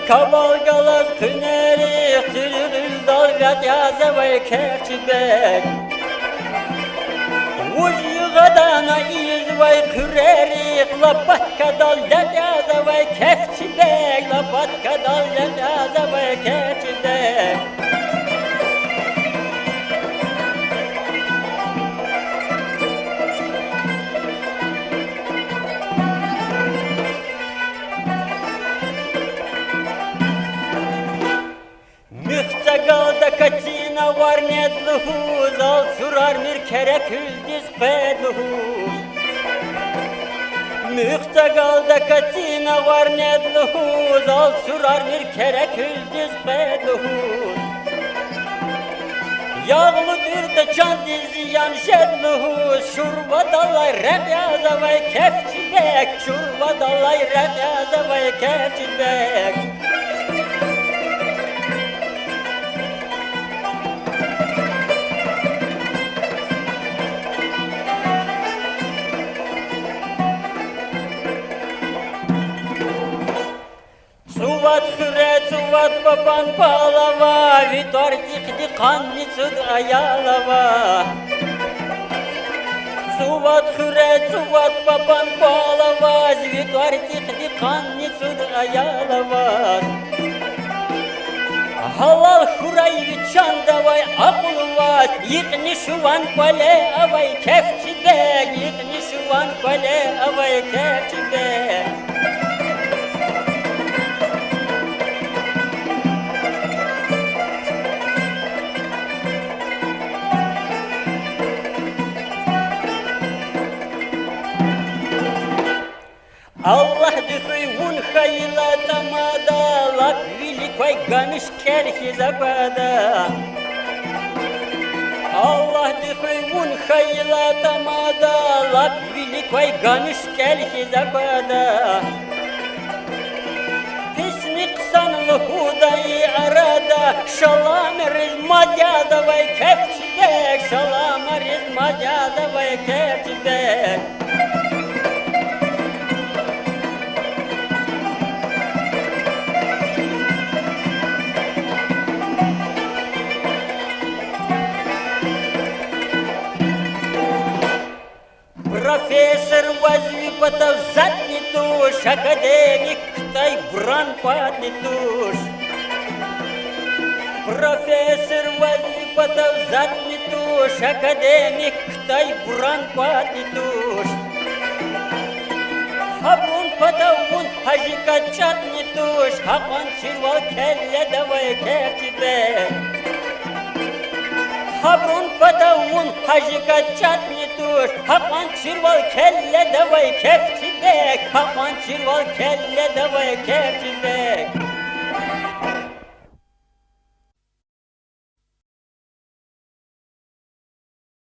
Kabalgalar tüneri, sürül dalgat yazavay kerçibek. Ucuyuğadana izvay kürerik, lapatka dalgat yazavay kerçibek, lapatka dalgat yazavay kerçibek. Mühtagalda kaçina var nedluhuz, al surar mir kere küldüz pedluhuz. Mühtagalda kaçina var nedluhuz, al surar mir kere küldüz pedluhuz. Yağlıdır da can diziyan şedluhuz, şurva dalay rep yazavay kefçibek, şurva dalay rep yazavay kefçibek. Suvat hüre, suvat baban palava, vitortik di kanni sud ayalava. Suvat hüre, suvat baban palava, vitortik di kanni sud ayalava. Halal huray viçandavay akılvaz, yıkni şuvan pale avay kefçibek, yıkni şuvan pale avay kefçibek. Allah dühüy vun hayla tamada, lak velikoy ganiş kerhi zabada. Allah dühüy vun hayla tamada, lak velikoy ganiş kerhi zabada. Pisnik sanlı hudayı arada, şalam rizmacada vay kefçibek, şalam rizmacada vay kefçibek. Профессор возвипатов задний туш, академик тай бран падный туш. Профессор возвипатов задний туш, академик тай бран падный туш. Хабун патавун хажика чатный туш, хақан чирвал келле давай кефчибек. Habrun patavun hajika çatni tuş, hakan çirval kelle davay kefçibek, hakan çirval kelle davay kefçibek.